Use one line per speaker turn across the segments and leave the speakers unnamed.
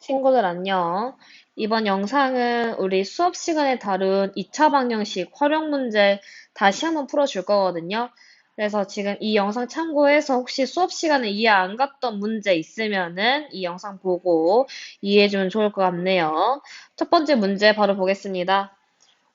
친구들 안녕. 이번 영상은 우리 수업 시간에 다룬 2차 방정식 활용 문제 다시 한번 풀어줄 거거든요. 그래서 지금 이 영상 참고해서 혹시 수업 시간에 이해 안 갔던 문제 있으면은 이 영상 보고 이해해주면 좋을 것 같네요. 첫 번째 문제 바로 보겠습니다.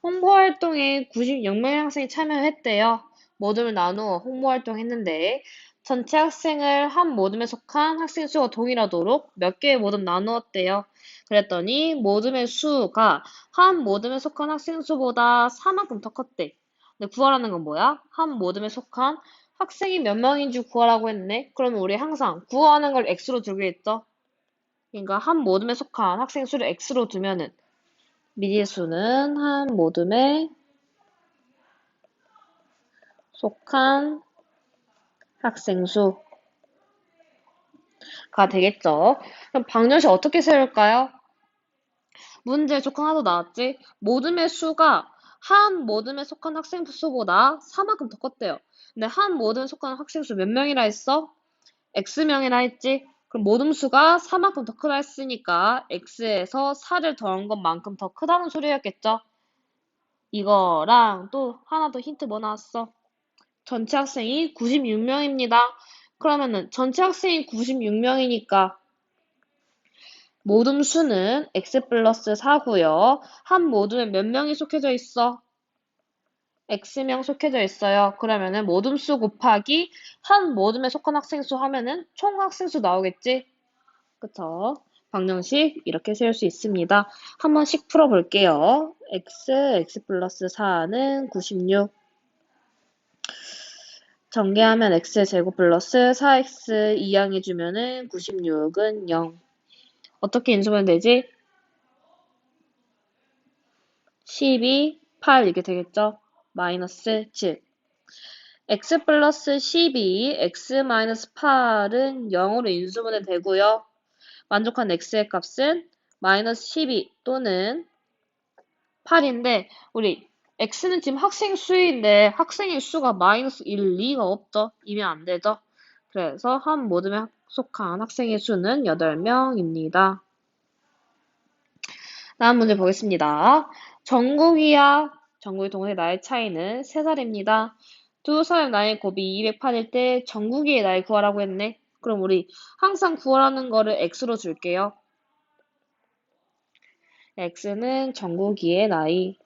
홍보활동에 96명의 학생이 참여했대요. 모둠을 나누어 홍보활동했는데 전체 학생을 한 모둠에 속한 학생 수가 동일하도록 몇 개의 모둠 나누었대요. 그랬더니 모둠의 수가 한 모둠에 속한 학생 수보다 4만큼 더 컸대. 근데 구하라는 건 뭐야? 한 모둠에 속한 학생이 몇 명인지 구하라고 했네. 그러면 우리 항상 구하는 걸 x로 두기로 했죠. 그러니까 한 모둠에 속한 학생 수를 x로 두면은 미지수는 한 모둠에 속한 학생 수가 되겠죠. 그럼 방정식 어떻게 세울까요? 문제 조건 하나도 나왔지? 모둠의 수가 한 모둠에 속한 학생 수보다 4만큼 더 컸대요. 근데 한 모둠에 속한 학생 수 몇 명이라 했어? X명이라 했지? 그럼 모둠 수가 4만큼 더 크다 했으니까 X에서 4를 더한 것만큼 더 크다는 소리였겠죠? 이거랑 또 하나 더 힌트 뭐 나왔어? 전체 학생이 96명입니다. 그러면은 전체 학생이 96명이니까 모둠 수는 x 플러스 4고요. 한 모둠에 몇 명이 속해져 있어? x명 속해져 있어요. 그러면은 모둠 수 곱하기 한 모둠에 속한 학생 수 하면은 총 학생 수 나오겠지? 그쵸? 방정식 이렇게 세울 수 있습니다. 한 번씩 풀어볼게요. x 플러스 4는 96. 전개하면 x제곱 플러스 4x 이항해주면은 96은 0. 어떻게 인수하면 되지? 12, 8 이렇게 되겠죠? 마이너스 7. x 플러스 12, x 마이너스 8은 0으로 인수분해 되고요. 만족한 x의 값은 마이너스 12 또는 8인데 우리 x는 지금 학생 수인데 학생의 수가 마이너스 1, 2가 없죠? 이면 안 되죠? 그래서 한 모둠에 속한 학생의 수는 8명입니다. 다음 문제 보겠습니다. 정국이와 정국이 동생의 나이 차이는 3살입니다. 두 사람 나이 곱이 208일 때 정국이의 나이 구하라고 했네. 그럼 우리 항상 구하라는 거를 x로 줄게요. x는 정국이의 나이.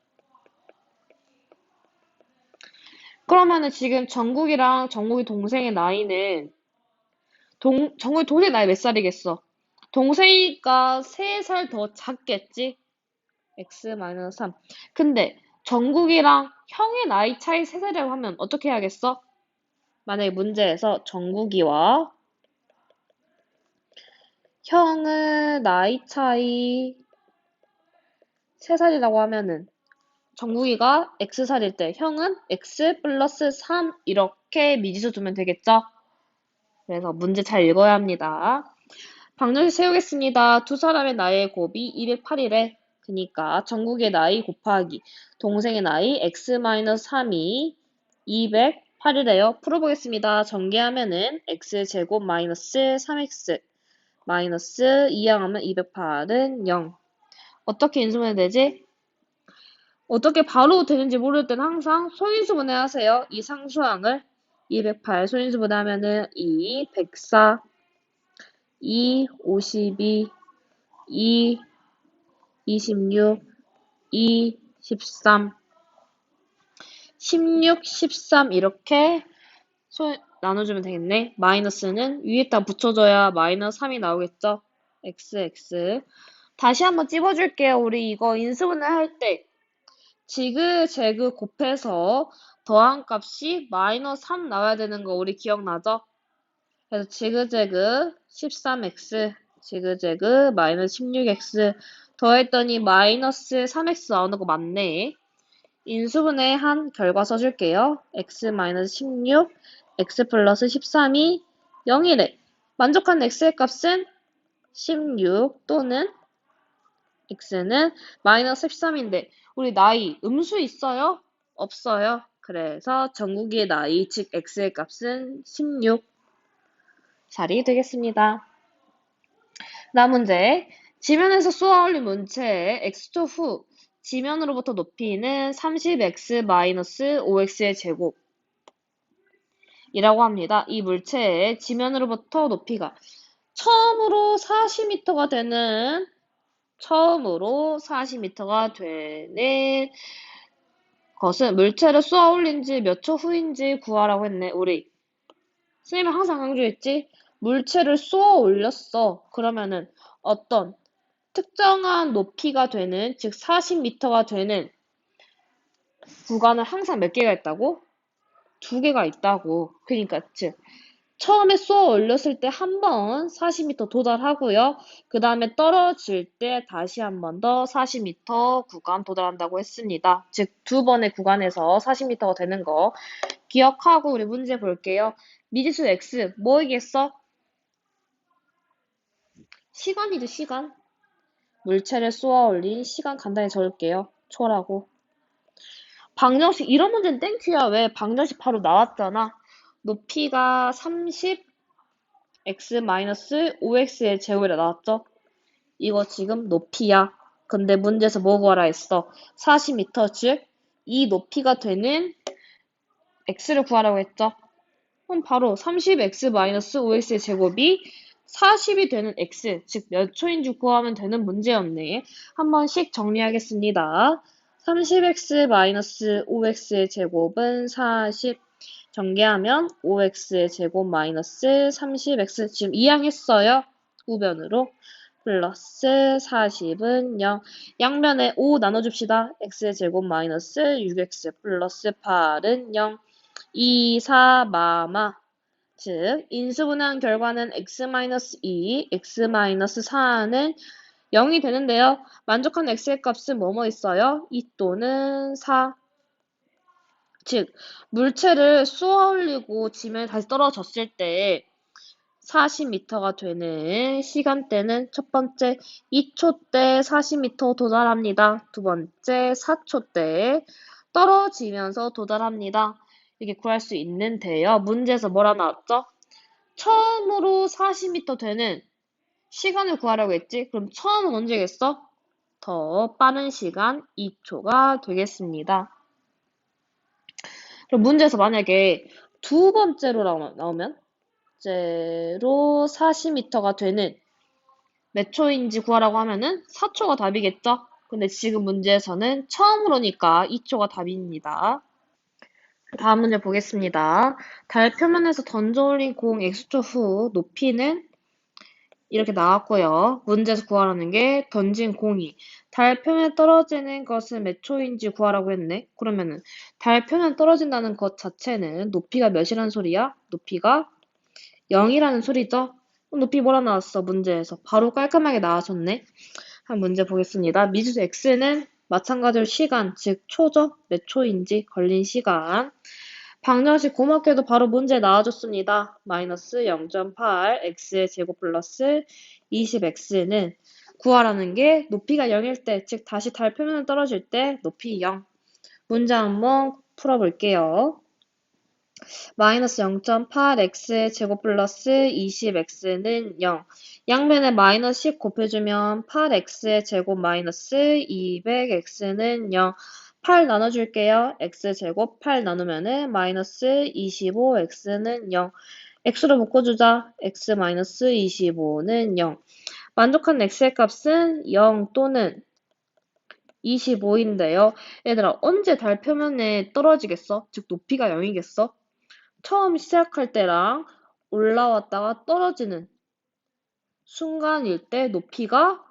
그러면은 지금 정국이랑 정국이 동생의 나이는 정국이 동생 나이 몇 살이겠어? 동생이니까 3살 더 작겠지? x-3. 근데 정국이랑 형의 나이 차이 3살이라고 하면 어떻게 해야겠어? 만약에 문제에서 정국이와 형의 나이 차이 3살이라고 하면은 정국이가 x살일 때 형은 x 플러스 3 이렇게 미지수 두면 되겠죠? 그래서 문제 잘 읽어야 합니다. 방정식 세우겠습니다. 두 사람의 나이의 곱이 208이래. 그니까 정국의 나이 곱하기 동생의 나이 x-3이 208이래요. 풀어보겠습니다. 전개하면은 x제곱 마이너스 3x 마이너스 2항하면 208은 0. 어떻게 인수분해 되지? 어떻게 바로 되는지 모를 때는 항상 소인수분해 하세요. 이 상수항을 208 소인수분해 하면은 2, 104 2, 52, 2, 26, 2, 13, 16, 13 이렇게 나눠주면 되겠네. 마이너스는 위에다 붙여줘야 마이너스 3이 나오겠죠. x. 다시 한번 찝어줄게요. 우리 이거 인수분해 할 때 지그재그 곱해서 더한 값이 마이너스 3 나와야 되는 거 우리 기억나죠? 그래서 지그재그 13x 지그재그 마이너스 16x 더했더니 마이너스 3x 나오는 거 맞네. 인수분해 한 결과 써줄게요. x 마이너스 16, x 플러스 13이 0이래. 만족한 x의 값은 16 또는 x는 마이너스 13인데 우리 나이 음수 있어요? 없어요. 그래서 정국이의 나이 즉 x의 값은 16살이 되겠습니다. 다음 문제. 지면에서 쏘아 올린 문체의 x조 후 지면으로부터 높이는 30x-5x의 제곱이라고 합니다. 이 물체의 지면으로부터 높이가 처음으로 40m가 되는 것은 물체를 쏘아 올린 지 몇 초 후인지 구하라고 했네. 우리 선생님이 항상 강조했지? 물체를 쏘아 올렸어. 그러면은 어떤 특정한 높이가 되는, 즉 40m가 되는 구간을 항상 몇 개가 있다고? 두 개가 있다고. 그러니까 즉 처음에 쏘아 올렸을 때 한 번 40m 도달하고요. 그 다음에 떨어질 때 다시 한 번 더 40m 구간 도달한다고 했습니다. 즉 두 번의 구간에서 40m가 되는 거 기억하고 우리 문제 볼게요. 미지수 x 뭐이겠어? 시간이죠, 시간. 물체를 쏘아 올린 시간 간단히 적을게요. 초라고. 방정식 이런 문제는 땡큐야. 왜? 방정식 바로 나왔잖아. 높이가 30x-5x의 제곱이라 나왔죠? 이거 지금 높이야. 근데 문제에서 뭐 구하라 했어? 40m, 즉 이 높이가 되는 x를 구하라고 했죠? 그럼 바로 30x-5x의 제곱이 40이 되는 x, 즉 몇 초인지 구하면 되는 문제였네. 한 번씩 정리하겠습니다. 30x-5x의 제곱은 40. 전개하면 5x의 제곱 마이너스 30x. 지금 이항했어요. 우변으로. 플러스 40은 0. 양면에 5 나눠줍시다. x의 제곱 마이너스 6x 플러스 8은 0. 2, 4, 마마. 즉 인수분해한 결과는 x-2, x-4는 0이 되는데요. 만족한 x의 값은 뭐뭐 있어요? 2 또는 4. 즉 물체를 쏘아 올리고 지면에 다시 떨어졌을 때 40m가 되는 시간대는 첫 번째 2초 때 40m 도달합니다. 두 번째 4초 때 떨어지면서 도달합니다. 이렇게 구할 수 있는데요. 문제에서 뭐라 나왔죠? 처음으로 40m 되는 시간을 구하라고 했지? 그럼 처음은 언제겠어? 더 빠른 시간 2초가 되겠습니다. 그럼 문제에서 만약에 두 번째로 나오면 번째로 40m가 되는 몇 초인지 구하라고 하면은 4초가 답이겠죠? 근데 지금 문제에서는 처음으로니까 2초가 답입니다. 다음 문제 보겠습니다. 달 표면에서 던져 올린 공 X초 후 높이는 이렇게 나왔고요. 문제에서 구하라는 게 던진 공이 달 표면에 떨어지는 것은 몇 초인지 구하라고 했네. 그러면은 달 표면 떨어진다는 것 자체는 높이가 몇이라는 소리야? 높이가 0이라는 소리죠? 그럼 높이 뭐라 나왔어? 문제에서. 바로 깔끔하게 나와줬네. 한 문제 보겠습니다. 미지수 x는 마찬가지로 시간, 즉 초죠? 몇 초인지 걸린 시간. 방정식 고맙게도 바로 문제 나와줬습니다. 마이너스 0.8 x의 제곱 플러스 20x는 구하라는 게 높이가 0일 때, 즉 다시 달 표면을 떨어질 때 높이 0. 문제 한번 풀어볼게요. 마이너스 0.8x의 제곱 플러스 20x는 0. 양면에 마이너스 10 곱해주면 8x의 제곱 마이너스 200x는 0. 8 나눠줄게요. x제곱 8 나누면은 마이너스 25x는 0. x로 묶어주자. x 마이너스 25는 0. 만족한 x의 값은 0 또는 25인데요. 얘들아, 언제 달 표면에 떨어지겠어? 즉 높이가 0이겠어? 처음 시작할 때랑 올라왔다가 떨어지는 순간일 때 높이가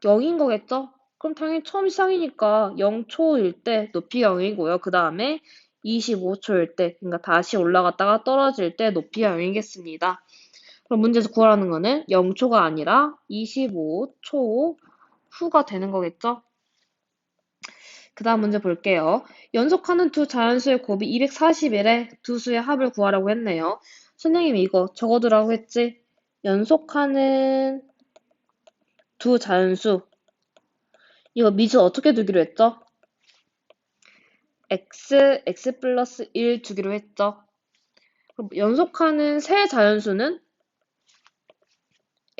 0인 거겠죠? 그럼 당연히 처음 시작이니까 0초일 때 높이가 0이고요. 그 다음에 25초일 때, 그러니까 다시 올라갔다가 떨어질 때 높이가 0이겠습니다. 그럼 문제에서 구하라는 거는 0초가 아니라 25초 후가 되는 거겠죠? 그 다음 문제 볼게요. 연속하는 두 자연수의 곱이 241에 두 수의 합을 구하라고 했네요. 선생님이 이거 적어두라고 했지? 연속하는 두 자연수. 이거 미수 어떻게 두기로 했죠? x 플러스 1 두기로 했죠? 그럼 연속하는 세 자연수는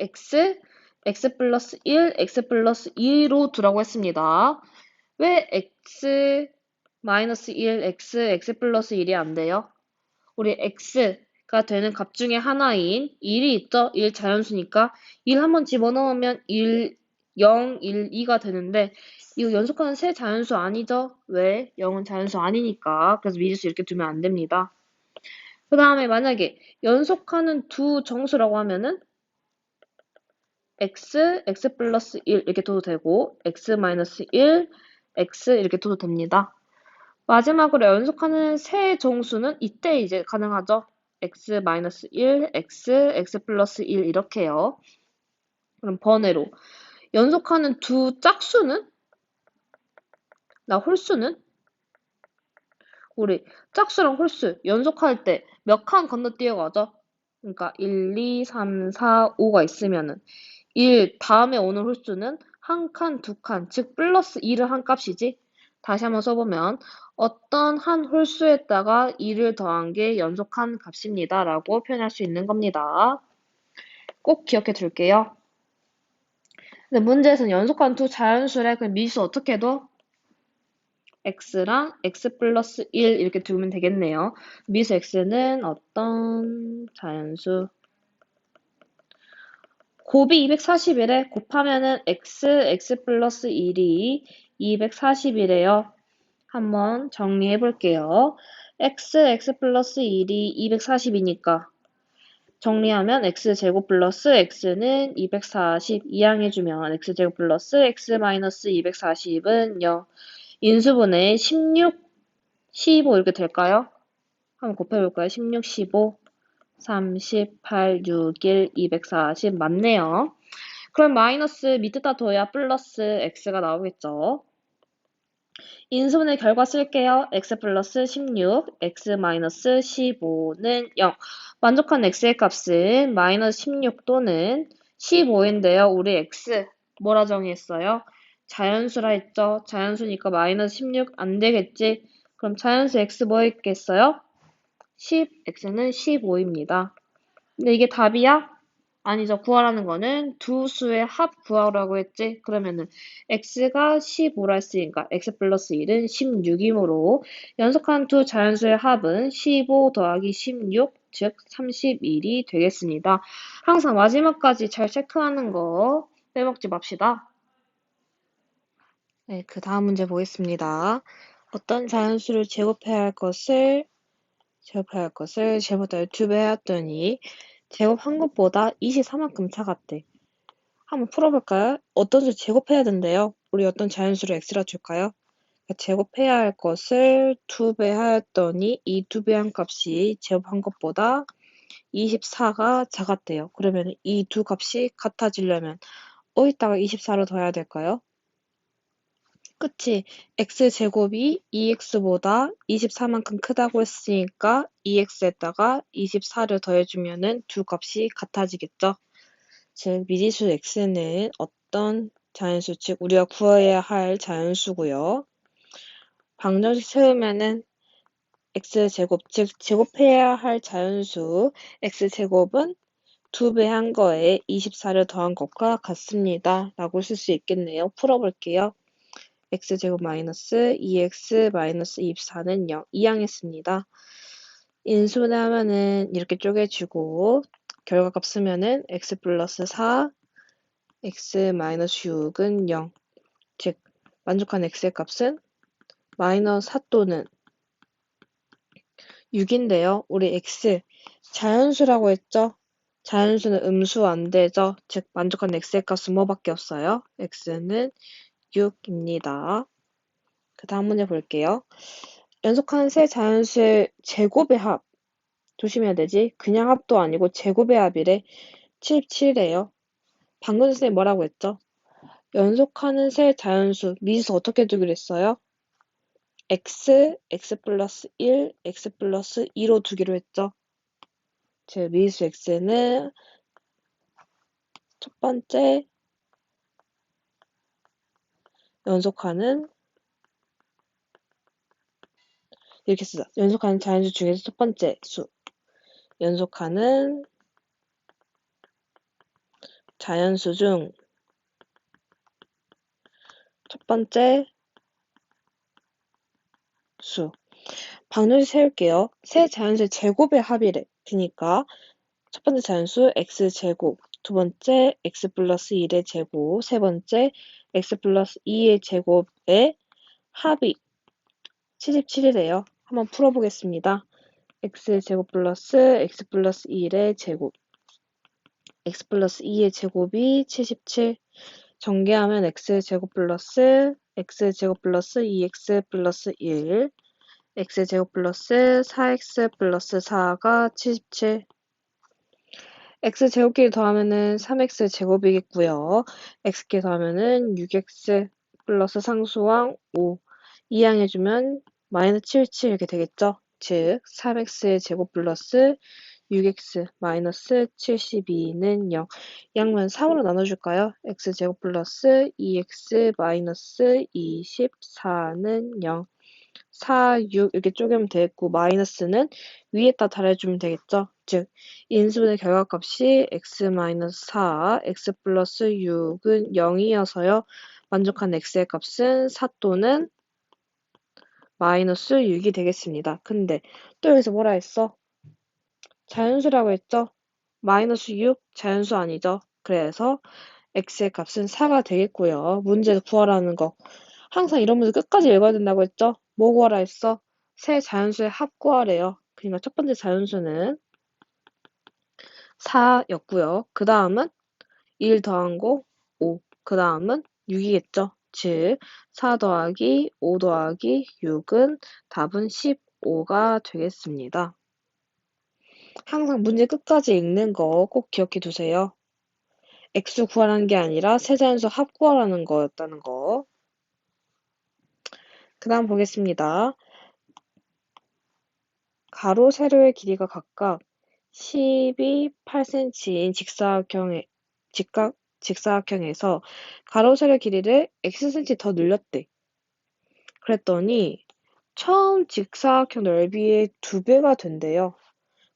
x x 플러스 1, x 플러스 2로 두라고 했습니다. 왜 x 마이너스 1, x 플러스 1이 안 돼요? 우리 x가 되는 값 중에 하나인 1이 있죠? 1 자연수니까 1 한번 집어넣으면 1, 0, 1, 2가 되는데 이거 연속하는 세 자연수 아니죠? 왜? 0은 자연수 아니니까. 그래서 미지수 이렇게 두면 안 됩니다. 그 다음에 만약에 연속하는 두 정수라고 하면은 x 플러스 1 이렇게 둬도 되고 x 마이너스 1, x 이렇게 둬도 됩니다. 마지막으로 연속하는 세 정수는 이때 이제 가능하죠. x 마이너스 1, x 플러스 1 이렇게요. 그럼 번외로 연속하는 두 짝수는 홀수는 우리 짝수랑 홀수 연속할 때 몇 칸 건너뛰어 가죠? 그러니까 1, 2, 3, 4, 5가 있으면은 1 다음에 오는 홀수는 한 칸, 두 칸, 즉 플러스 2를 한 값이지. 다시 한번 써보면 어떤 한 홀수에다가 2를 더한 게 연속한 값입니다. 라고 표현할 수 있는 겁니다. 꼭 기억해 둘게요. 근데 문제에서는 연속한 두 자연수래 그 미수 어떻게 둬? x랑 x 플러스 1 이렇게 두면 되겠네요. 미수 x는 어떤 자연수? 곱이 241에 곱하면은 x 플러스 1이 241이에요. 한번 정리해 볼게요. x 플러스 1이 240이니까 정리하면 x제곱 플러스 x는 240 이항해주면 x제곱 플러스 x 마이너스 240은 0. 인수분해 16, 15 이렇게 될까요? 한번 곱해볼까요? 16, 15, 38, 6일, 240 맞네요. 그럼 마이너스 밑에다 둬야 플러스 x가 나오겠죠. 인수분해 결과 쓸게요. x 플러스 16, x 마이너스 15는 0. 만족한 x의 값은 마이너스 16 또는 15인데요. 우리 x 뭐라 정의했어요? 자연수라 했죠. 자연수니까 마이너스 16 안 되겠지. 그럼 자연수 x 뭐 있겠어요? 10, x는 15입니다. 근데 이게 답이야? 아니죠. 구하라는 거는 두 수의 합 구하라고 했지. 그러면은 x가 15라 했으니까 x 플러스 1은 16이므로 연속한 두 자연수의 합은 15 더하기 16, 즉 31이 되겠습니다. 항상 마지막까지 잘 체크하는 거 빼먹지 맙시다. 네, 그 다음 문제 보겠습니다. 어떤 자연수를 제곱해야 할 것을 제곱보다 2배 해왔더니 제곱한 것보다 24만큼 작았대. 한번 풀어볼까요? 어떤 수 제곱해야 된대요. 우리 어떤 자연수를 x라 줄까요? 제곱해야 할 것을 2배 하였더니 이 2배 한 값이 제곱한 것보다 24가 작았대요. 그러면 이 두 값이 같아지려면 어디다가 24를 더해야 될까요? 그치. x제곱이 2x보다 24만큼 크다고 했으니까 2x에다가 24를 더해주면은 두 값이 같아지겠죠. 즉 미지수 x는 어떤 자연수, 즉 우리가 구해야 할 자연수고요. 방정식 세우면은 x제곱, 즉 제곱해야 할 자연수 x제곱은 2배 한 거에 24를 더한 것과 같습니다. 라고 쓸 수 있겠네요. 풀어볼게요. x제곱 마이너스 2x 마이너스 24는 0 이항했습니다. 인수분해하면은 이렇게 쪼개주고 결과값 쓰면은 x 플러스 4 x 마이너스 6은 0. 즉 만족한 x의 값은 마이너스 4 또는 6인데요. 우리 x 자연수라고 했죠? 자연수는 음수 안 되죠? 즉 만족한 x의 값은 뭐밖에 없어요? x는 6입니다. 그 다음 문제 볼게요. 연속한 세 자연수의 제곱의 합. 조심해야 되지. 그냥 합도 아니고 제곱의 합이래. 77이에요. 방금 선생님 뭐라고 했죠? 연속하는 세 자연수, 미지수 어떻게 두기로 했어요? x 플러스 1, x 플러스 2로 두기로 했죠. 즉 미지수 x는 첫 번째 연속하는 이렇게 쓰자. 연속하는 자연수 중에서 첫 번째 수. 연속하는
자연수 중 첫 번째 수. 방정식 세울게요. 세 자연수의 제곱의 합이래. 그러니까 첫 번째 자연수 x제곱, 두 번째 x 플러스 1의 제곱, 세 번째 x 플러스 2의 제곱의 합이 77이래요. 한번 풀어보겠습니다. x제곱 플러스 x 플러스 1의 제곱, x 플러스 2의 제곱이 77. 전개하면 x제곱 플러스 2x 플러스 1, x제곱 플러스 4x 플러스 4가 77. x제곱끼리 더하면은 3x 제곱이겠고요. x끼리 더하면은 6x 플러스 상수항 5. 이항해주면 마이너스 77 이렇게 되겠죠. 즉 3x의 제곱 플러스 6x 마이너스 72는 0. 양면 3으로 나눠줄까요? x제곱 플러스 2x 마이너스 24는 0. 4, 6 이렇게 쪼개면 되겠고 마이너스는 위에다 달해주면 되겠죠. 즉 인수분해 결과값이 x-4, x 플러스 6은 0이어서요. 만족한 x의 값은 4 또는 마이너스 6이 되겠습니다. 근데 또 여기서 뭐라 했어? 자연수라고 했죠? 마이너스 6 자연수 아니죠? 그래서 x의 값은 4가 되겠고요. 문제에서 구하라는 거. 항상 이런 문제 끝까지 읽어야 된다고 했죠? 뭐 구하라 했어? 세 자연수의 합 구하래요. 그러니까 첫 번째 자연수는 4였고요. 그 다음은 1 더한 거 5. 그 다음은 6이겠죠? 즉 4 더하기 5 더하기 6은 답은 15가 되겠습니다. 항상 문제 끝까지 읽는 거 꼭 기억해 두세요. x 구하라는 게 아니라 세 자연수 합 구하라는 거였다는 거. 그 다음 보겠습니다. 가로, 세로의 길이가 각각 12, 8cm인 직사각형에서 가로, 세로 길이를 xcm 더 늘렸대. 그랬더니 처음 직사각형 넓이의 2배가 된대요.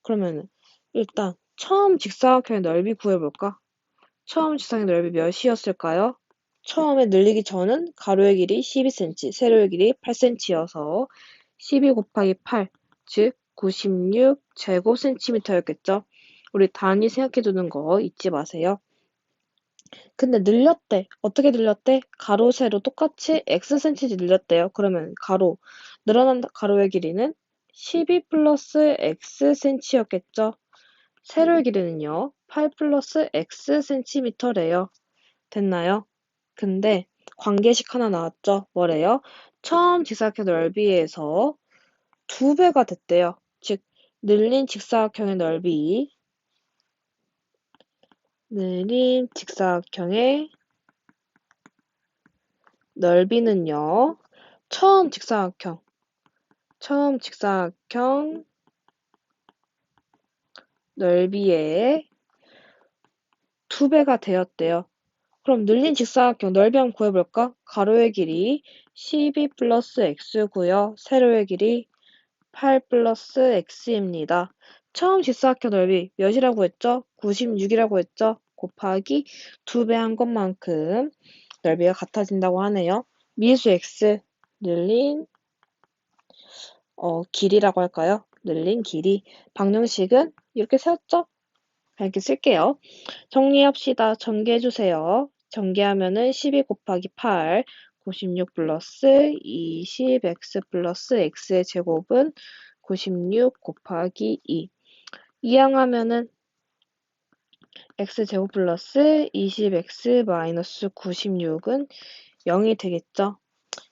그러면 일단 처음 직사각형의 넓이 구해볼까? 처음 직사각형 넓이 몇이었을까요? 처음에 늘리기 전은 가로의 길이 12cm, 세로의 길이 8cm여서 12 곱하기 8, 즉 96제곱센티미터였겠죠? 우리 단위 생각해두는 거 잊지 마세요. 근데 늘렸대. 어떻게 늘렸대? 가로, 세로 똑같이 xcm 늘렸대요. 그러면 늘어난 가로의 길이는 12 플러스 xcm였겠죠? 세로의 길이는요, 8 플러스 xcm래요. 됐나요? 근데 관계식 하나 나왔죠? 뭐래요? 처음 직사각형 넓이에서 2배가 됐대요. 즉, 늘린 직사각형의 넓이는요, 처음 직사각형 넓이의 2배가 되었대요. 그럼 늘린 직사각형 넓이 한번 구해볼까? 가로의 길이 12 플러스 x고요. 세로의 길이 8 플러스 x입니다. 처음 직사각형 넓이 몇이라고 했죠? 96이라고 했죠? 곱하기 2배 한 것만큼 넓이가 같아진다고 하네요. 미수 x 늘린 길이라고 할까요? 늘린 길이. 방정식은 이렇게 세웠죠? 이렇게 쓸게요. 정리합시다. 전개해주세요. 전개하면은 12 곱하기 8, 96 플러스 20x 플러스 x의 제곱은 96 곱하기 2. 이항하면은 x제곱 플러스 20x 마이너스 96은 0이 되겠죠?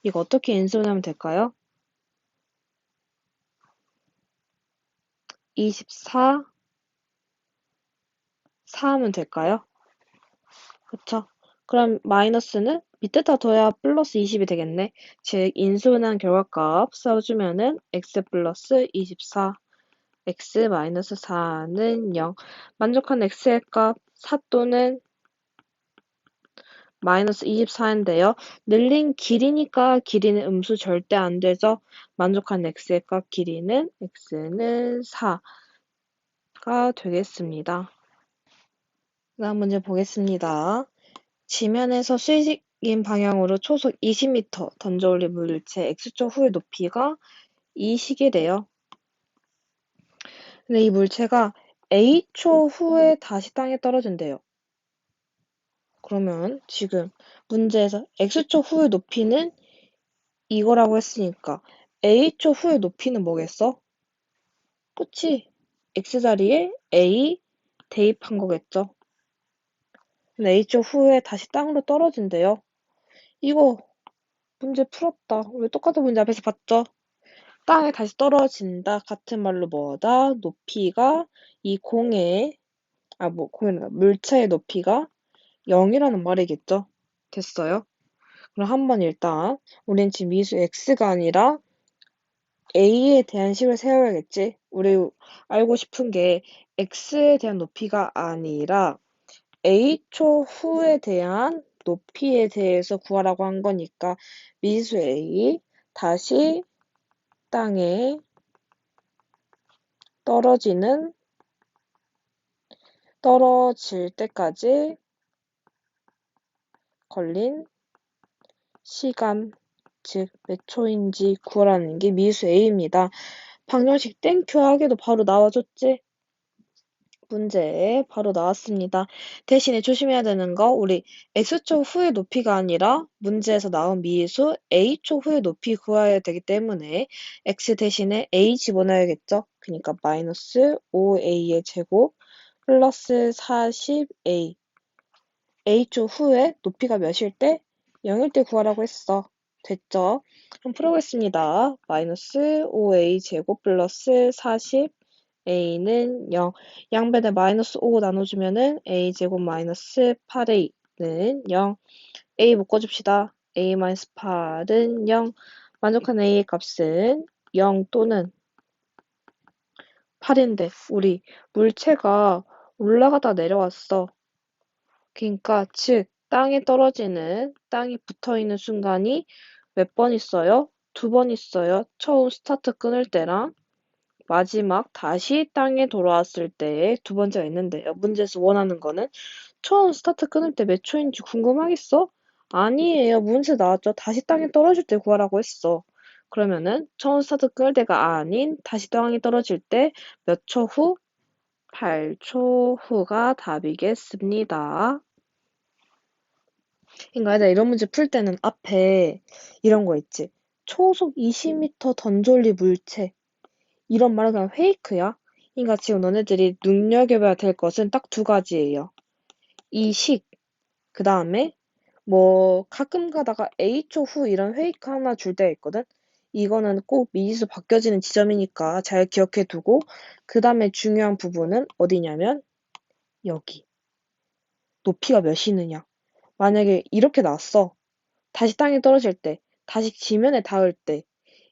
이거 어떻게 인수분하면 될까요? 24, 4 하면 될까요? 그쵸? 그럼 마이너스는 밑에다 둬야 플러스 20이 되겠네. 즉 인수분한 결과값 써주면은 x 플러스 24, x 마이너스 4는 0. 만족한 x의 값 4 또는 마이너스 24인데요. 늘린 길이니까 길이는 음수 절대 안 되죠. 만족한 x의 값 길이는 x는 4가 되겠습니다. 다음 문제 보겠습니다. 지면에서 수직인 방향으로 초속 20m 던져 올린 물체 X초 후의 높이가 이 식이래요. 근데 이 물체가 A초 후에 다시 땅에 떨어진대요. 그러면 지금 문제에서 X초 후의 높이는 이거라고 했으니까 A초 후의 높이는 뭐겠어? 그치? X자리에 A 대입한 거겠죠? 근데 A초 후에 다시 땅으로 떨어진대요. 이거 문제 풀었다. 왜 똑같은 문제 앞에서 봤죠? 땅에 다시 떨어진다. 같은 말로 뭐다? 높이가 이 공의, 물체의 높이가 0이라는 말이겠죠? 됐어요? 그럼 한번 일단, 우린 지금 미수 x가 아니라 a에 대한 식을 세워야겠지? 우리 알고 싶은 게 x에 대한 높이가 아니라 a초 후에 대한 높이에 대해서 구하라고 한 거니까 미수 a 다시 땅에 떨어질 때까지 걸린 시간, 즉 몇 초인지 구하라는 게 미수 a입니다. 방정식 땡큐 하기도 바로 나와줬지? 문제 바로 나왔습니다. 대신에 조심해야 되는 거 우리 x초 후의 높이가 아니라 문제에서 나온 미수 a초 후의 높이 구해야 되기 때문에 x 대신에 a 집어넣어야겠죠? 그러니까 마이너스 5a의 제곱 플러스 40a a초 후에 높이가 몇일 때? 0일 때 구하라고 했어. 됐죠? 그럼 풀어보겠습니다. 마이너스 5a 제곱 플러스 40a는 0. 양변에 마이너스 5 나눠주면은 a 제곱 마이너스 8a는 0. a 묶어줍시다. a 마이너스 8은 0. 만족한 a의 값은 0 또는 8인데 우리 물체가 올라가다 내려왔어. 그러니까 즉 땅에 붙어있는 순간이 몇 번 있어요? 2번 있어요. 처음 스타트 끊을 때랑 마지막 다시 땅에 돌아왔을 때에 두 번째가 있는데요. 문제에서 원하는 거는 처음 스타트 끊을 때 몇 초인지 궁금하겠어? 아니에요. 문제 나왔죠. 다시 땅에 떨어질 때 구하라고 했어. 그러면은 처음 스타트 끊을 때가 아닌 다시 땅에 떨어질 때 몇 초 후? 8초 후가 답이겠습니다. 그러니까 얘들아 이런 문제 풀 때는 앞에 이런 거 있지. 초속 20m 던졸리 물체. 이런 말은 그냥 페이크야. 그러니까 지금 너네들이 눈여겨봐야 될 것은 딱 두 가지예요. 이 식, 그 다음에 뭐 가끔 가다가 A초 후 이런 페이크 하나 줄 때가 있거든. 이거는 꼭 미지수 바뀌어지는 지점이니까 잘 기억해 두고 그 다음에 중요한 부분은 어디냐면 여기. 높이가 몇이느냐. 만약에 이렇게 나왔어. 다시 땅에 떨어질 때, 다시 지면에 닿을 때,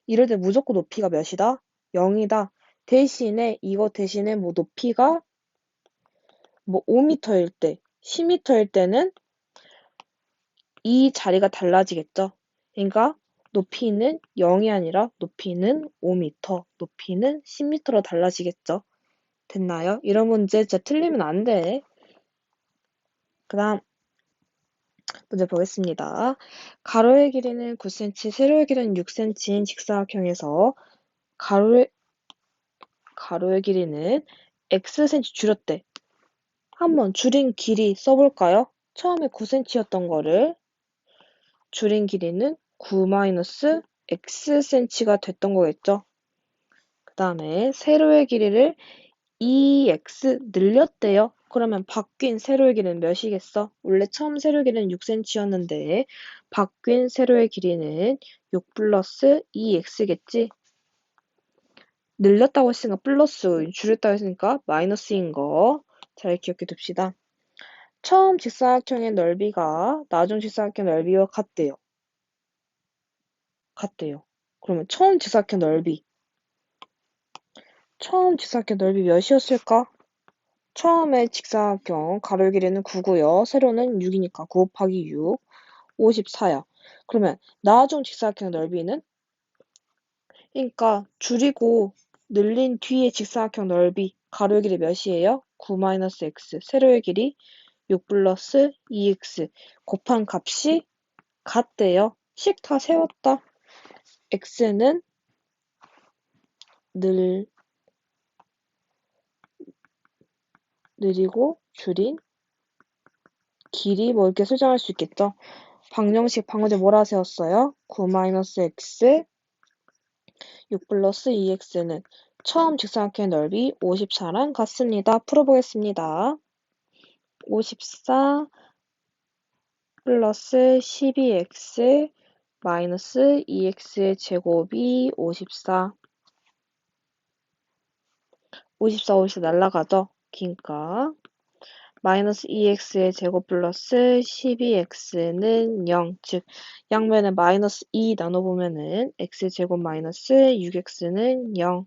이럴 때 무조건 높이가 몇이다? 0이다. 이거 대신에 뭐 높이가 뭐 5m일 때, 10m일 때는 이 자리가 달라지겠죠. 그러니까 높이는 0이 아니라 높이는 5m, 높이는 10m로 달라지겠죠. 됐나요? 이런 문제 진짜 틀리면 안 돼. 그 다음 문제 보겠습니다. 가로의 길이는 9cm, 세로의 길이는 6cm인 직사각형에서 가로의 길이는 xcm 줄였대. 한번 줄인 길이 써볼까요? 처음에 9cm였던 거를 줄인 길이는 9-xcm가 됐던 거겠죠? 그 다음에 세로의 길이를 2x 늘렸대요. 그러면 바뀐 세로의 길이는 몇이겠어? 원래 처음 세로의 길이는 6cm였는데 바뀐 세로의 길이는 6 플러스 2x겠지? 늘렸다고 했으니까 플러스, 줄였다고 했으니까 마이너스인 거 잘 기억해 둡시다. 처음 직사각형의 넓이가 나중 직사각형 넓이와 같대요. 그러면 처음 직사각형 넓이 몇이었을까? 처음에 직사각형 가로 길이는 9고요. 세로는 6이니까 9 곱하기 6, 54야. 그러면 나중 직사각형 넓이는? 그러니까 줄이고 늘린 뒤에 직사각형 넓이 가로의 길이 몇이에요? 9-x, 세로의 길이 6 플러스 2x 곱한 값이 같대요. 식 다 세웠다. x는 느리고 줄인 길이 뭐 이렇게 수정할 수 있겠죠. 방정식 방금 전에 뭐라 세웠어요? 9-x 6 플러스 2x는 처음 직사각형의 넓이 54랑 같습니다. 풀어보겠습니다. 54 플러스 12x 마이너스 2x의 제곱이 54. 54 날라가죠? 그러니까 마이너스 2x의 제곱 플러스 12x는 0. 즉 양면에 마이너스 2 나눠보면은 x제곱 마이너스 6x는 0.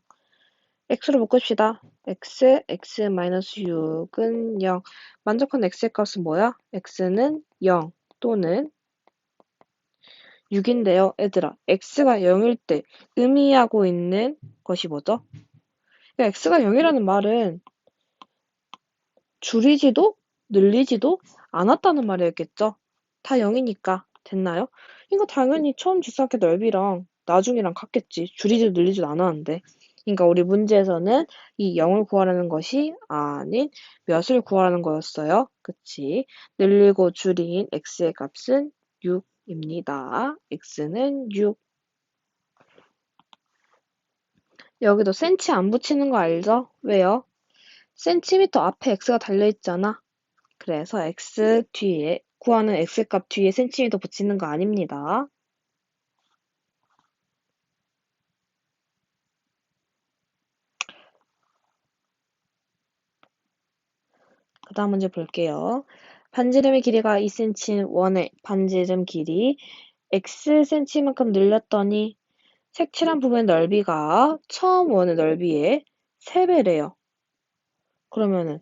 x로 묶읍시다. x 마이너스 6은 0. 만족한 x의 값은 뭐야? x는 0 또는 6인데요. 얘들아, x가 0일 때 의미하고 있는 것이 뭐죠? 그러니까 x가 0이라는 말은 줄이지도 늘리지도 않았다는 말이었겠죠? 다 0이니까 됐나요? 이거 당연히 처음 직사각형 넓이랑 나중이랑 같겠지. 줄이지도 늘리지도 않았는데. 그러니까 우리 문제에서는 이 0을 구하라는 것이 아닌 몇을 구하라는 거였어요. 그치? 늘리고 줄인 x의 값은 6입니다. x는 6. 여기도 센치 안 붙이는 거 알죠? 왜요? 센티미터 앞에 x가 달려있잖아. 그래서 x 뒤에 구하는 x값 뒤에 센티미터 붙이는 거 아닙니다. 그 다음 문제 볼게요. 반지름의 길이가 2cm인 원의 반지름 길이 xcm만큼 늘렸더니 색칠한 부분의 넓이가 처음 원의 넓이의 3배래요. 그러면은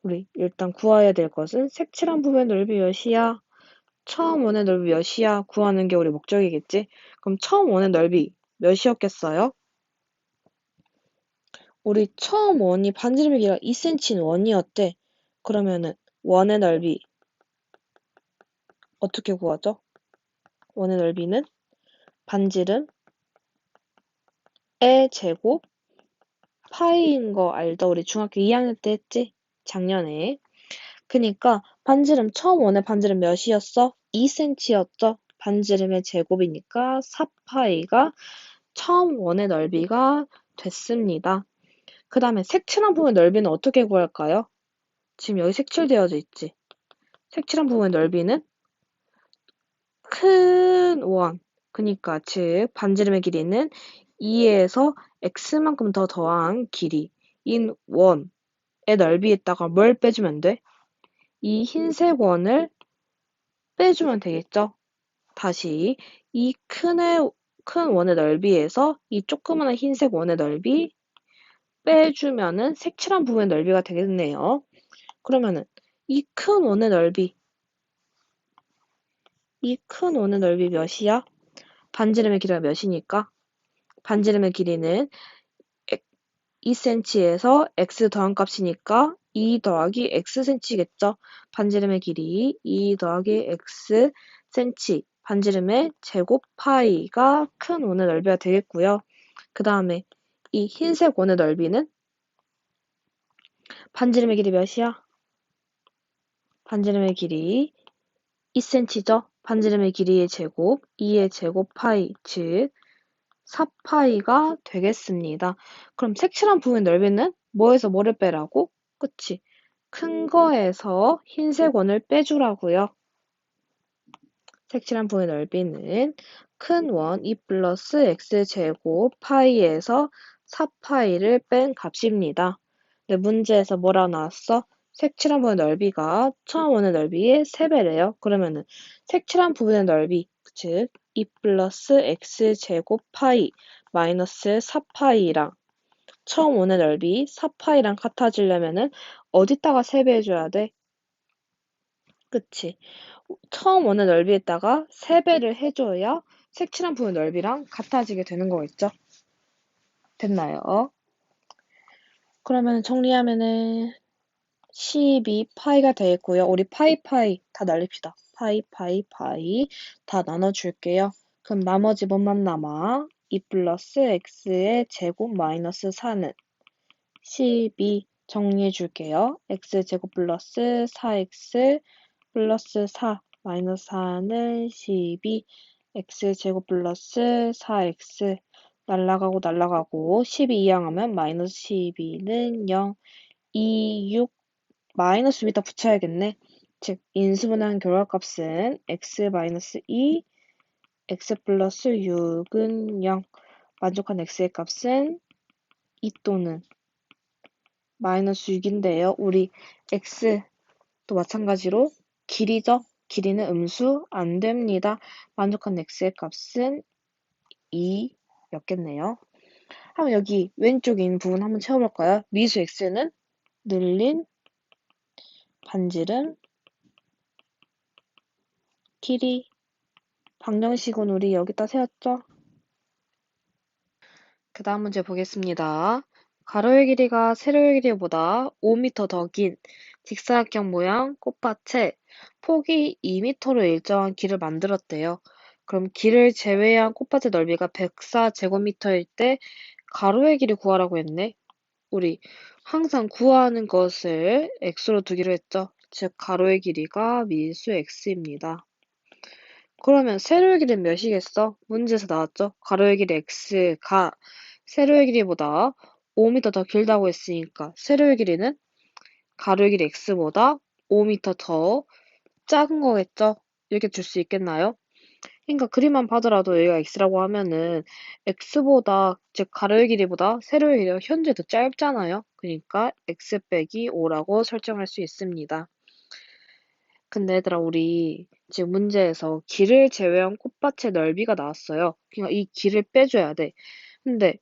우리 일단 구해야 될 것은 색칠한 부분의 넓이 몇이야? 처음 원의 넓이 몇이야? 구하는 게 우리 목적이겠지? 그럼 처음 원의 넓이 몇이었겠어요? 우리 처음 원이 반지름의 길이가 2cm인 원이었대. 그러면은 원의 넓이 어떻게 구하죠? 원의 넓이는 반지름의 제곱 파이인 거 알죠? 우리 중학교 2학년 때 했지? 작년에. 그니까 반지름 처음 원의 반지름 몇이었어? 2cm였죠? 반지름의 제곱이니까 4파이가 처음 원의 넓이가 됐습니다. 그 다음에 색칠한 부분의 넓이는 어떻게 구할까요? 지금 여기 색칠되어져 있지? 색칠한 부분의 넓이는 큰 원, 그니까 즉 반지름의 길이는 2에서 x만큼 더 더한 길이인 원의 넓이에다가 뭘 빼주면 돼? 이 흰색 원을 빼주면 되겠죠? 다시 이 큰 원의 넓이에서 이 조그마한 흰색 원의 넓이 빼주면은 색칠한 부분의 넓이가 되겠네요. 그러면은 이 큰 원의 넓이 몇이야? 반지름의 길이가 몇이니까? 반지름의 길이는 2cm에서 x 더한 값이니까 2 더하기 xcm겠죠. 반지름의 길이 2 더하기 xcm. 반지름의 제곱 파이가 큰 원의 넓이가 되겠고요. 그 다음에 이 흰색 원의 넓이는 반지름의 길이 몇이야? 반지름의 길이 2cm죠. 반지름의 길이의 제곱 2의 제곱 파이 즉 4파이가 되겠습니다. 그럼 색칠한 부분의 넓이는 뭐에서 뭐를 빼라고? 그치? 큰 거에서 흰색 원을 빼주라고요. 색칠한 부분의 넓이는 큰 원 2 플러스 x제곱 파이에서 4파이를 뺀 값입니다. 근데 문제에서 뭐라 나왔어? 색칠한 부분의 넓이가 처음 원의 넓이의 3배래요. 그러면은 색칠한 부분의 넓이, 즉 2 플러스 x제곱 파이 마이너스 4파이랑 처음 원의 넓이 4파이랑 같아지려면은 어디다가 3배 해줘야 돼? 그치? 처음 원의 넓이에다가 3배를 해줘야 색칠한 부분의 넓이랑 같아지게 되는 거겠죠? 됐나요? 그러면 정리하면은 12 파이가 되겠고요. 우리 파이 다 날립시다. 파이 다 나눠줄게요. 그럼 나머지 뭐만 남아? 2 플러스 x의 제곱 마이너스 4는 12 정리해 줄게요. x제곱 플러스 4x 플러스 4 마이너스 4는 12 x제곱 플러스 4x 날라가고 12 이항하면 마이너스 12는 0 2, 6 마이너스 위에다 붙여야겠네. 즉 인수분해한 결과값은 x 마이너스 2 x 플러스 6은 0 만족한 x의 값은 2 또는 마이너스 6인데요. 우리 x도 마찬가지로 길이죠. 길이는 음수 안 됩니다. 만족한 x의 값은 2였겠네요. 그럼 여기 왼쪽에 있는 부분 한번 채워볼까요? 미수 x는 늘린 반지름 길이 방정식은 우리 여기다 세웠죠? 그 다음 문제 보겠습니다. 가로의 길이가 세로의 길이보다 5m 더 긴 직사각형 모양 꽃밭에 폭이 2m로 일정한 길을 만들었대요. 그럼 길을 제외한 꽃밭의 넓이가 104제곱미터일 때 가로의 길이 구하라고 했네. 우리 항상 구하는 것을 x로 두기로 했죠. 즉 가로의 길이가 미수 x입니다. 그러면 세로의 길이는 몇이겠어? 문제에서 나왔죠? 가로의 길이 x가 세로의 길이보다 5m 더 길다고 했으니까 세로의 길이는 가로의 길이 x보다 5m 더 작은 거겠죠? 이렇게 줄 수 있겠나요? 그러니까 그림만 봐더라도 여기가 x라고 하면은 x보다 즉 가로의 길이보다 세로의 길이가 현재 더 짧잖아요. 그러니까 x 빼기 5라고 설정할 수 있습니다. 근데 얘들아 우리 지금 문제에서 길을 제외한 꽃밭의 넓이가 나왔어요. 그러니까 이 길을 빼줘야 돼. 근데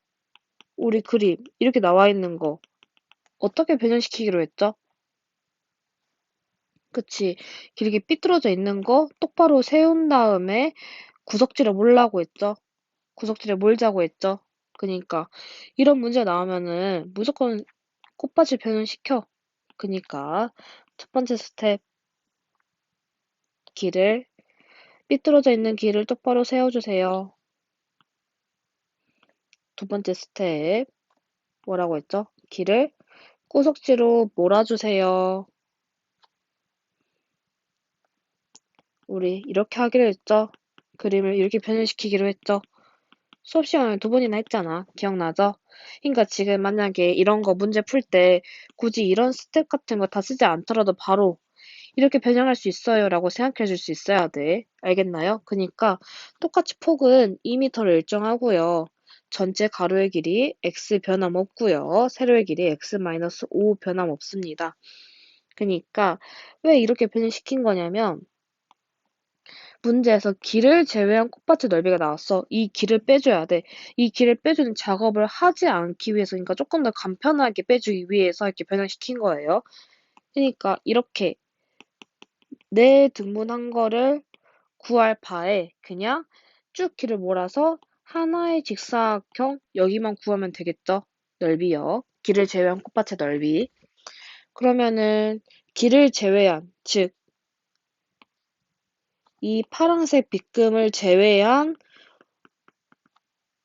우리 그림 이렇게 나와 있는 거 어떻게 변형시키기로 했죠? 그치. 길게 삐뚤어져 있는 거 똑바로 세운 다음에 구석지를 몰라고 했죠? 구석지를 몰자고 했죠? 그니까 이런 문제 나오면은 무조건 꽃밭을 변형시켜. 그니까 첫 번째 스텝 길을 삐뚤어져 있는 길을 똑바로 세워주세요. 두 번째 스텝 뭐라고 했죠? 길을 구석지로 몰아주세요. 우리 이렇게 하기로 했죠? 그림을 이렇게 변형시키기로 했죠? 수업 시간에 2번이나 했잖아. 기억나죠? 그러니까 지금 만약에 이런 거 문제 풀 때 굳이 이런 스텝 같은 거 다 쓰지 않더라도 바로 이렇게 변형할 수 있어요 라고 생각해 줄 수 있어야 돼. 알겠나요? 그러니까 똑같이 폭은 2m를 일정하고요. 전체 가로의 길이 x 변함 없고요. 세로의 길이 x-5 변함 없습니다. 그러니까 왜 이렇게 변형시킨 거냐면 문제에서 길을 제외한 꽃밭의 넓이가 나왔어. 이 길을 빼줘야 돼. 이 길을 빼주는 작업을 하지 않기 위해서, 그러니까 조금 더 간편하게 빼주기 위해서 이렇게 변형시킨 거예요. 그러니까 이렇게 네 등분한 거를 구할 바에 그냥 쭉 길을 몰아서 하나의 직사각형 여기만 구하면 되겠죠? 넓이요. 길을 제외한 꽃밭의 넓이. 그러면은 길을 제외한, 즉 이 파란색 빗금을 제외한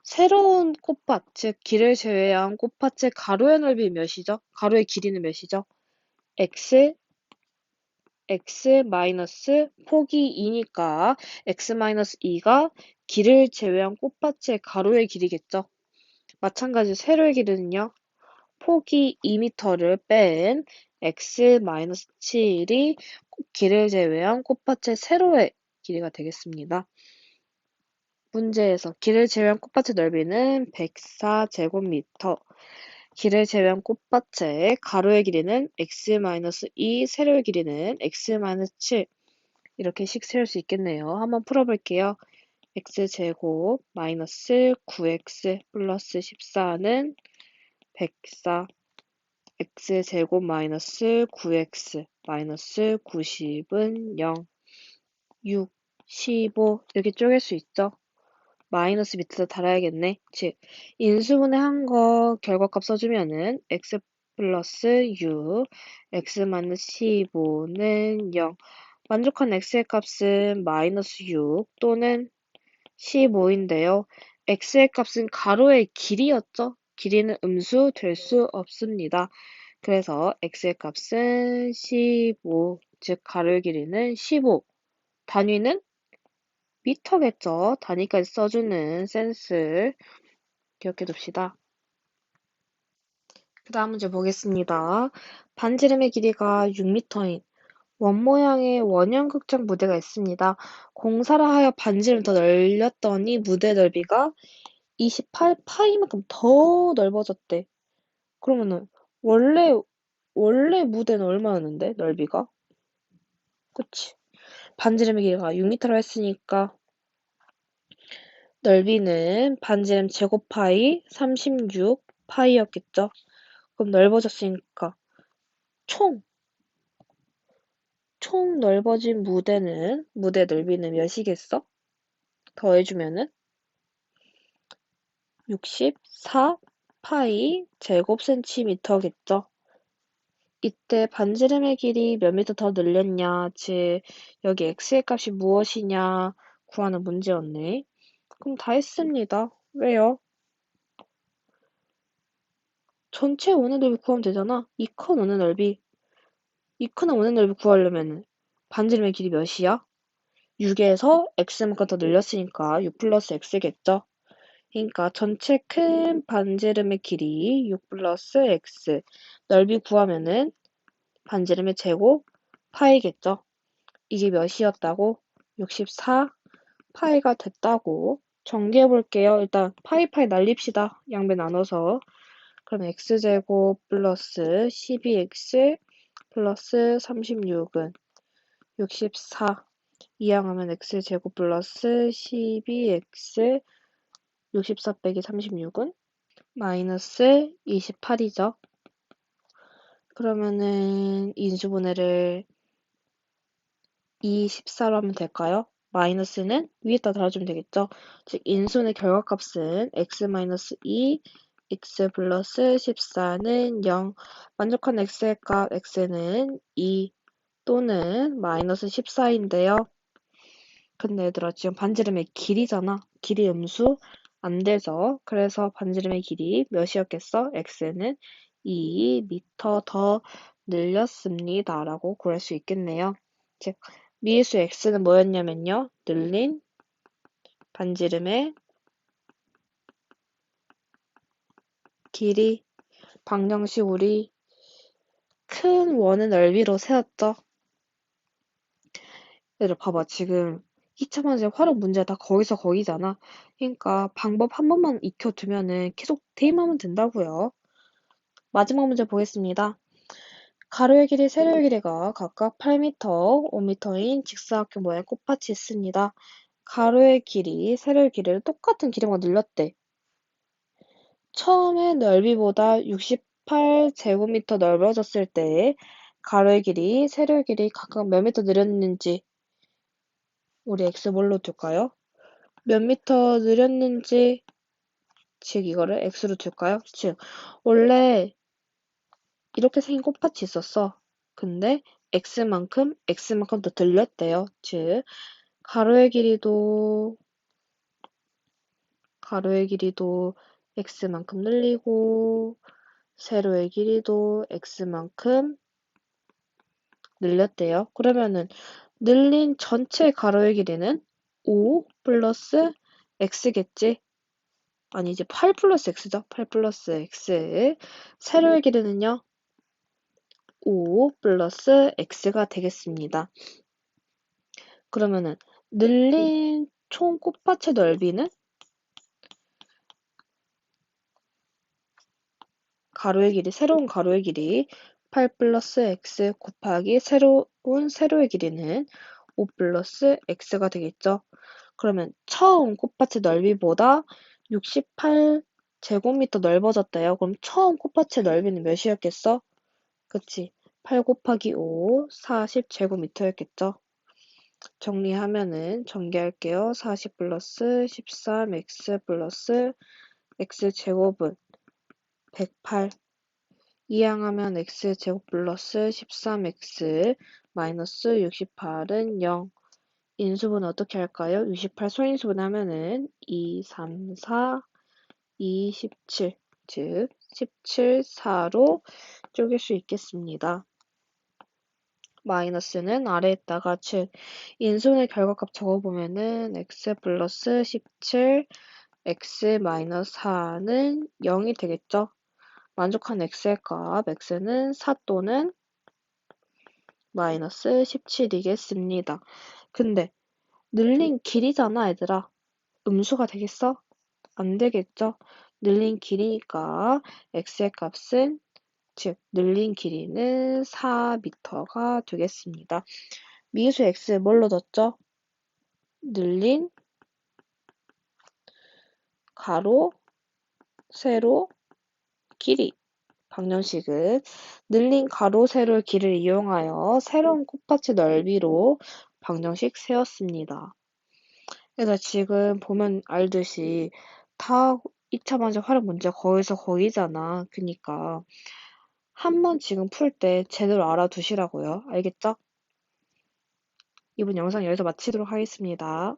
새로운 꽃밭, 즉 길을 제외한 꽃밭의 가로의 넓이 몇이죠? 가로의 길이는 몇이죠? x, x 마이너스 폭이 2니까 x 마이너스 2가 길을 제외한 꽃밭의 가로의 길이겠죠? 마찬가지로 세로의 길이는요. 폭이 2m를 뺀 x 마이너스 7이 길을 제외한 꽃밭의 세로의 길이가 되겠습니다. 문제에서 길을 제외한 꽃밭의 넓이는 104제곱미터, 길을 제외한 꽃밭의 가로의 길이는 x-2, 세로의 길이는 x-7 이렇게씩 세울 수 있겠네요. 한번 풀어볼게요. x제곱 마이너스 9x 플러스 14는 104, x제곱 마이너스 9x 마이너스 90은 0, 6, 15 이렇게 쪼갤 수 있죠. 마이너스 밑에다 달아야겠네. 즉 인수분해 한 거 결과값 써주면은 x 플러스 6, x-15는 0. 만족한 x의 값은 마이너스 6 또는 15인데요. x의 값은 가로의 길이였죠? 길이는 음수 될 수 없습니다. 그래서 x의 값은 15, 즉 가로의 길이는 15. 단위는 미터겠죠? 단위까지 써주는 센스 기억해둡시다. 그 다음 문제 보겠습니다. 반지름의 길이가 6m인 원 모양의 원형 극장 무대가 있습니다. 공사를 하여 반지름 더 늘렸더니 무대 넓이가 28파이만큼 더 넓어졌대. 그러면은 원래 무대는 얼마였는데 넓이가? 그치? 반지름의 길이가 6m로 했으니까 넓이는 반지름 제곱파이 36파이였겠죠? 그럼 넓어졌으니까 총 넓어진 무대 넓이는 몇이겠어? 더해주면은 64파이 제곱센티미터겠죠? 이때 반지름의 길이 몇 미터 더 늘렸냐, 즉 여기 x의 값이 무엇이냐 구하는 문제였네. 그럼 다 했습니다. 왜요? 전체 원의 넓이 구하면 되잖아. 2컨 원의 넓이. 2컨의 원의 넓이 구하려면 반지름의 길이 몇이야? 6에서 x만큼 더 늘렸으니까 6 플러스 x겠죠? 그러니까 전체 큰 반지름의 길이 6 플러스 x. 넓이 구하면은 반지름의 제곱 파이겠죠? 이게 몇이었다고? 64 파이가 됐다고 정리해 볼게요. 일단 파이 날립시다. 양배 나눠서. 그럼 x제곱 플러스 12x 플러스 36은 64. 이항하면 x제곱 플러스 12x 64 빼기 36은 마이너스 28이죠. 그러면은 인수분해를 24로 하면 될까요? 마이너스는 위에다 달아주면 되겠죠? 즉 인수분해 결과값은 x-2 x 플러스 14는 0. 만족한 x의 값 x는 2 또는 마이너스 14인데요. 근데 얘들아 지금 반지름의 길이잖아. 길이 음수 안 되죠. 그래서 반지름의 길이 몇이었겠어? x는 2m 더 늘렸습니다. 라고 구할 수 있겠네요. 즉 미의수 x는 뭐였냐면요. 늘린 반지름의 길이. 방정식 우리 큰 원의 넓이로 세웠죠. 얘들아 봐봐. 지금 2차 문제 활용 문제 다 거기서 거기잖아. 그러니까 방법 한 번만 익혀두면은 계속 대입하면 된다고요. 마지막 문제 보겠습니다. 가로의 길이, 세로의 길이가 각각 8m, 5m인 직사각형 모양의 꽃밭이 있습니다. 가로의 길이, 세로의 길이를 똑같은 길이만 늘렸대. 처음에 넓이보다 68제곱미터 넓어졌을 때 가로의 길이, 세로의 길이 각각 몇 미터 늘었는지 우리 x 뭘로 둘까요? 몇 미터 늘었는지 즉 이거를 x로 둘까요? 즉 원래 이렇게 생긴 꽃밭이 있었어. 근데 x만큼 더 늘렸대요. 즉 가로의 길이도 x만큼 늘리고 세로의 길이도 x만큼 늘렸대요. 그러면은 늘린 전체 가로의 길이는 5 플러스 x겠지? 아니지 8 플러스 x죠. 8 플러스 x. 세로의 길이는요. 5 플러스 x가 되겠습니다. 그러면은 늘린 총 꽃밭의 넓이는 가로의 길이, 새로운 가로의 길이 8 플러스 x 곱하기 새로운 세로의 길이는 5 플러스 x가 되겠죠. 그러면 처음 꽃밭의 넓이보다 68제곱미터 넓어졌대요. 그럼 처음 꽃밭의 넓이는 몇이었겠어? 그치? 8 곱하기 5, 40제곱미터였겠죠. 정리하면은 전개할게요. 40 플러스 13x 플러스 x제곱은 108. 이항하면 x제곱 플러스 13x 마이너스 68은 0. 인수분해 어떻게 할까요? 68 소인수분 하면은 2, 3, 4, 2, 17, 즉 17, 4로 쪼갤 수 있겠습니다. 마이너스는 아래에다가 즉 인수분해 결과값 적어보면은 x 플러스 17, x 마이너스 4는 0이 되겠죠? 만족한 x의 값, x는 4 또는 마이너스 17이겠습니다. 근데 늘린 길이잖아, 얘들아. 음수가 되겠어? 안 되겠죠? 늘린 길이니까 x의 값은 즉 늘린 길이는 4m가 되겠습니다. 미수 x 뭘로 뒀죠? 늘린 가로, 세로, 길이. 방정식은 늘린 가로, 세로의 길이를 이용하여 새로운 콧받침 넓이로 방정식 세웠습니다. 그래서 지금 보면 알듯이 다 2차 방정식 활용 문제 거기서 거기잖아. 그니까 한번 지금 풀 때 제대로 알아두시라고요. 알겠죠? 이번 영상 여기서 마치도록 하겠습니다.